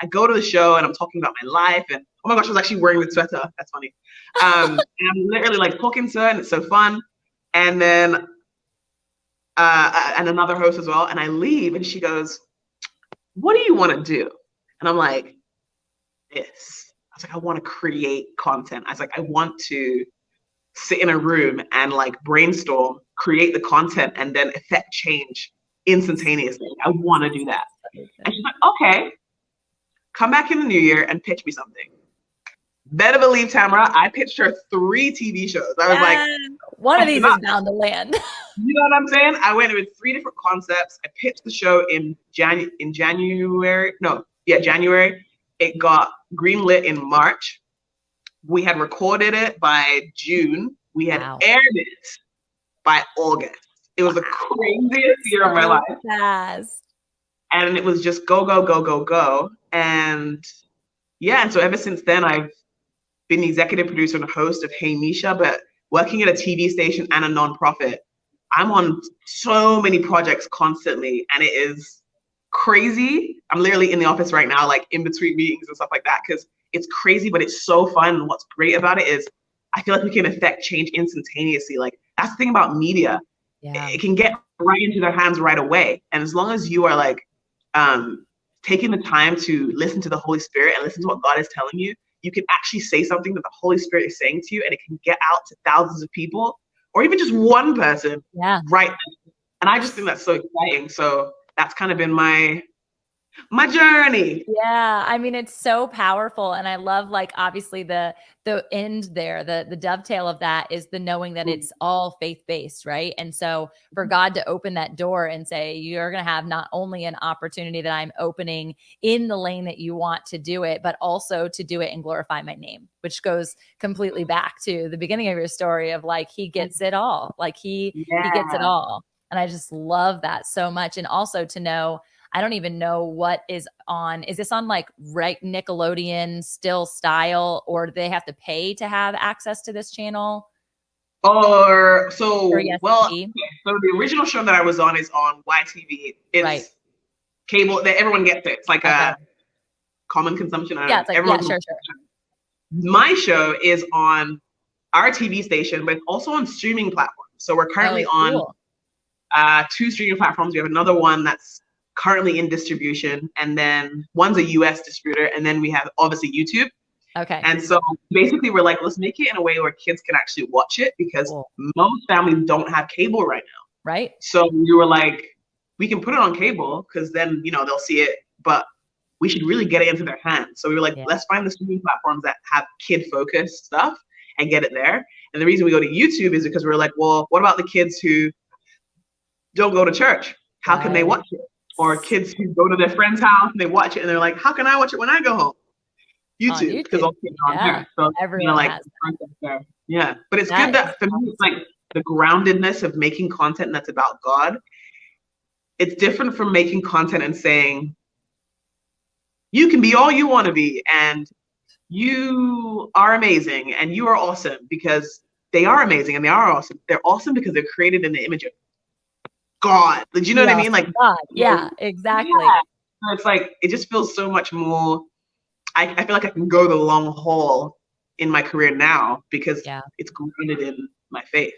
I go to the show and I'm talking about my life, and oh my gosh, I was actually wearing the sweater. That's funny. And I'm literally like talking to her, and it's so fun. And then and another host as well. And I leave, and she goes, "What do you want to do?" And I'm like, "This." I was like, "I want to create content." I was like, "I want to sit in a room and like brainstorm, create the content, and then affect change instantaneously. I want to do that." And she's like, "Okay, come back in the new year and pitch me something." Better believe, Tamra, I pitched her 3 TV shows. I was like, one of these is bound to land. You know what I'm saying? I went with 3 different concepts. I pitched the show in January. January. It got greenlit in March. We had recorded it by June. We had aired it by August. It was the craziest year of my life. Fast. And it was just go, go, go, go, go. And yeah, and so ever since then, I've been the executive producer and host of Hey Meisha, but working at a TV station and a nonprofit, I'm on so many projects constantly, and it is crazy. I'm literally in the office right now, like in between meetings and stuff like that, because it's crazy, but it's so fun. And what's great about it is I feel like we can affect change instantaneously. Like that's the thing about media. Yeah. It can get right into their hands right away. And as long as you are like taking the time to listen to the Holy Spirit and listen to what God is telling you, you can actually say something that the Holy Spirit is saying to you, and it can get out to thousands of people, or even just one person. Yeah. Right. And I just think that's so exciting. So that's kind of been my journey. Yeah. I mean, it's so powerful. And I love, like, obviously the end there, the dovetail of that is the knowing that it's all faith-based, right? And so for God to open that door and say, you're going to have not only an opportunity that I'm opening in the lane that you want to do it, but also to do it and glorify my name, which goes completely back to the beginning of your story of like, he gets it all. Like he gets it all. And I just love that so much. And also to know, I don't even know what is on. Is this on like right Nickelodeon still style, or do they have to pay to have access to this channel? So the original show that I was on is on YTV. It's cable that everyone gets it. It's like a common consumption. It's like, sure. My show is on our TV station, but also on streaming platforms. So we're currently on 2 streaming platforms. We have another one that's currently in distribution, and then one's a US distributor, and then we have obviously YouTube. Okay. And so basically we're like, let's make it in a way where kids can actually watch it, because most families don't have cable right now. Right. So we were like, we can put it on cable because then, they'll see it, but we should really get it into their hands. So we were like, let's find the streaming platforms that have kid focused stuff and get it there. And the reason we go to YouTube is because we're like, well, what about the kids who don't go to church? How can they watch it? Or kids who go to their friend's house and they watch it and they're like, how can I watch it when I go home? YouTube, because all kids are on there. So everyone has there. Yeah. But it's good that for me, it's like the groundedness of making content that's about God. It's different from making content and saying, you can be all you want to be, and you are amazing, and you are awesome, because they are amazing and they are awesome. They're awesome because they're created in the image of God. Did you know what I mean? Like God. Yeah, exactly. Yeah. It's like, it just feels so much more. I feel like I can go the long haul in my career now because it's grounded in my faith.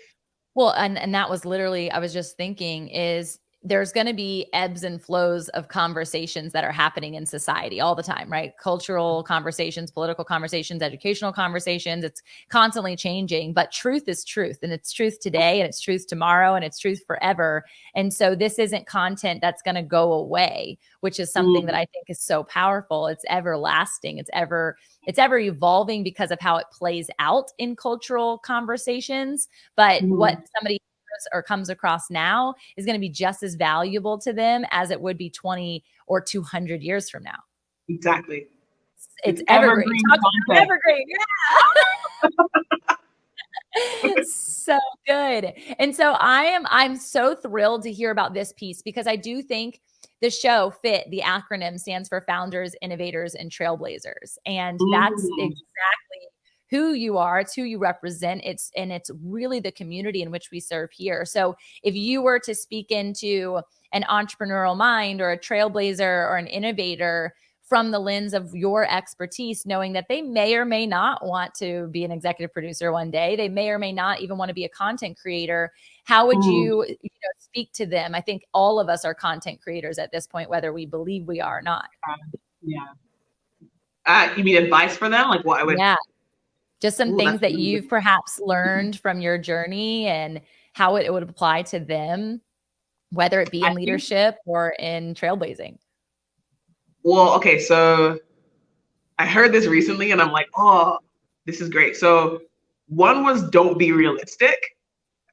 Well, and that was literally, I was just thinking is there's going to be ebbs and flows of conversations that are happening in society all the time, right? Cultural conversations, political conversations, educational conversations. It's constantly changing, but truth is truth, and it's truth today, and it's truth tomorrow, and it's truth forever. And so this isn't content that's going to go away, which is something that I think is so powerful. It's everlasting. It's ever evolving because of how it plays out in cultural conversations. But what somebody or comes across now is going to be just as valuable to them as it would be 20 or 200 years from now. Exactly. It's evergreen. Evergreen. Yeah. So good. And so I'm so thrilled to hear about this piece, because I do think the show FIT, the acronym stands for Founders, Innovators, and Trailblazers. And that's exactly who you are. It's who you represent. It's really the community in which we serve here. So if you were to speak into an entrepreneurial mind or a trailblazer or an innovator from the lens of your expertise, knowing that they may or may not want to be an executive producer one day. They may or may not even want to be a content creator. How would you speak to them? I think all of us are content creators at this point, whether we believe we are or not. You mean advice for them? Like what I would. Yeah. Just some things that you've perhaps learned from your journey and how it would apply to them, whether it be in leadership or in trailblazing. Well, okay, so I heard this recently and I'm like, oh, this is great. So one was don't be realistic,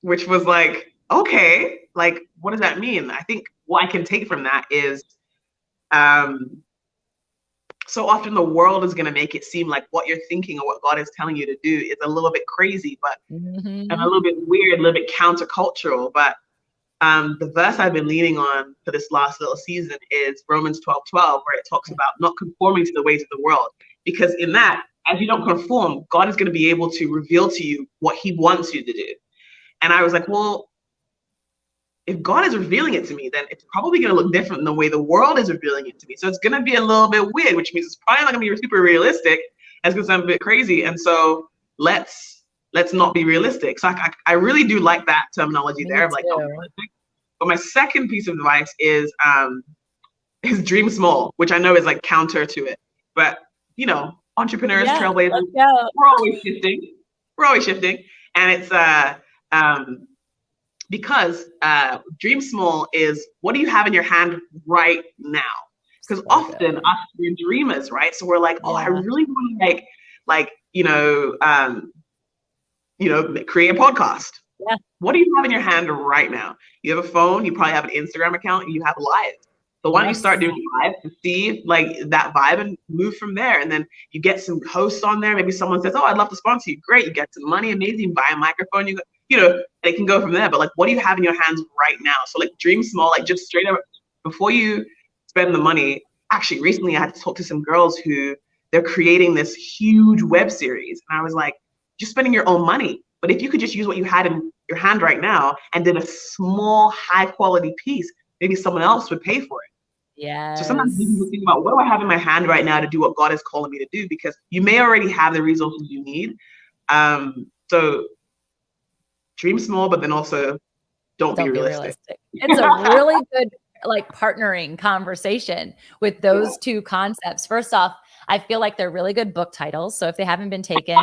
which was like, okay, like, what does that mean? I think what I can take from that is so often the world is going to make it seem like what you're thinking or what God is telling you to do is a little bit crazy, but and a little bit weird, a little bit countercultural. But the verse I've been leaning on for this last little season is Romans 12:12, where it talks about not conforming to the ways of the world. Because in that, as you don't conform, God is going to be able to reveal to you what he wants you to do. And I was like, well, if God is revealing it to me, then it's probably going to look different than the way the world is revealing it to me. So it's going to be a little bit weird, which means it's probably not going to be super realistic. It's going to sound a bit crazy. And so let's not be realistic. So I really do like that terminology there of like not realistic. But my second piece of advice is dream small, which I know is like counter to it. But you know, entrepreneurs, trailblazers, we're always shifting. We're always shifting. And it's because dream small is what do you have in your hand right now? Because often us, we're dreamers, right? So we're like, oh, I really want to create a podcast. Yeah. What do you have in your hand right now? You have a phone, you probably have an Instagram account, and you have live. So why don't you start doing live to see like that vibe and move from there? And then you get some hosts on there. Maybe someone says, oh, I'd love to sponsor you. Great. You get some money. Amazing. You buy a microphone. They can go from there. But like, what do you have in your hands right now? So like dream small, like just straight up before you spend the money. Actually, recently I had to talk to some girls who they're creating this huge web series. And I was like, just spending your own money. But if you could just use what you had in your hand right now and did a small, high quality piece, maybe someone else would pay for it. Yes. So sometimes people think about what do I have in my hand right now to do what God is calling me to do, because you may already have the resources you need. So dream small, but then also don't be realistic. It's a really good like partnering conversation with those two concepts. First off, I feel like they're really good book titles. So if they haven't been taken,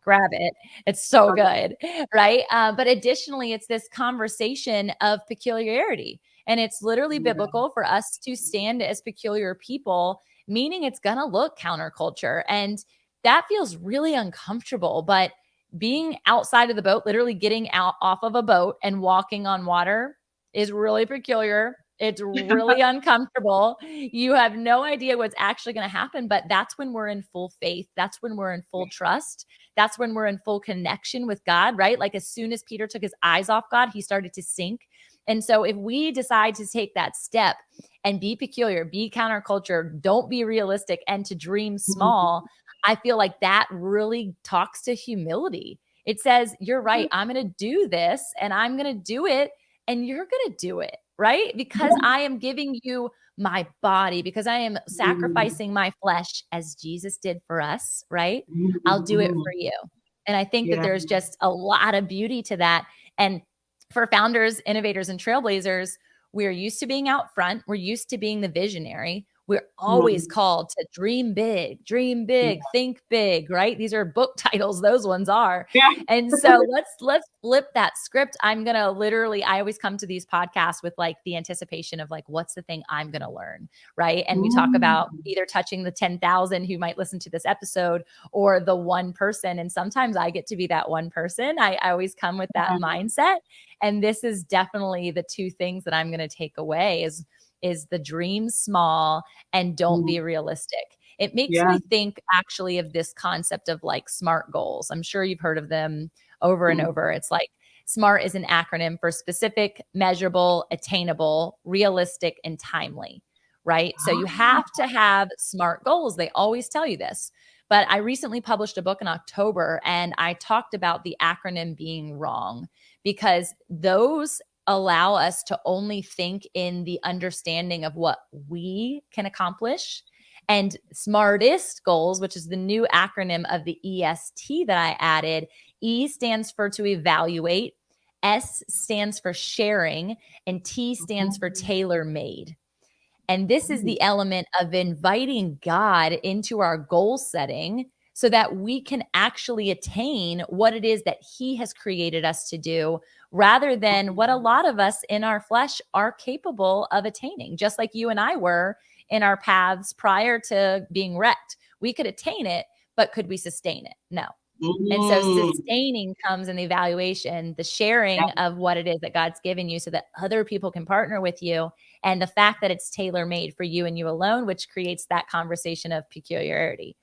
grab it. It's so good, right? But additionally, it's this conversation of peculiarity. And it's literally biblical for us to stand as peculiar people, meaning it's going to look counterculture. And that feels really uncomfortable. But being outside of the boat, literally getting out off of a boat and walking on water is really peculiar. It's really uncomfortable. You have no idea what's actually going to happen, but that's when we're in full faith. That's when we're in full trust. That's when we're in full connection with God, right? Like as soon as Peter took his eyes off God, he started to sink. And so if we decide to take that step and be peculiar, be counterculture, don't be realistic, and to dream small, I feel like that really talks to humility. It says, you're right, I'm going to do this and I'm going to do it and you're going to do it, right? Because I am giving you my body, because I am sacrificing my flesh as Jesus did for us, right? I'll do it for you. And I think that there's just a lot of beauty to that. And for founders, innovators, and trailblazers, we're used to being out front. We're used to being the visionary. We're always called to dream big, think big, right? These are book titles. Those ones are. Yeah. And so let's flip that script. I'm going to I always come to these podcasts with like the anticipation of like, what's the thing I'm going to learn, right? And we talk about either touching the 10,000 who might listen to this episode or the one person. And sometimes I get to be that one person. I always come with that mindset. And this is definitely the two things that I'm going to take away is the dream small and don't be realistic. It makes me think actually of this concept of like SMART goals. I'm sure you've heard of them over and over. It's like SMART is an acronym for specific, measurable, attainable, realistic, and timely, right? So you have to have SMART goals. They always tell you this. But I recently published a book in October and I talked about the acronym being wrong because those allow us to only think in the understanding of what we can accomplish And SMARTest goals, which is the new acronym of the EST that I added, E stands for to evaluate, S stands for sharing, and T stands for tailor made. And this is the element of inviting God into our goal setting so that we can actually attain what it is that He has created us to do, rather than what a lot of us in our flesh are capable of attaining, just like you and I were in our paths prior to being wrecked. We could attain it, but could we sustain it? No. And so sustaining comes in the evaluation, the sharing of what it is that God's given you so that other people can partner with you. And the fact that it's tailor made for you and you alone, which creates that conversation of peculiarity.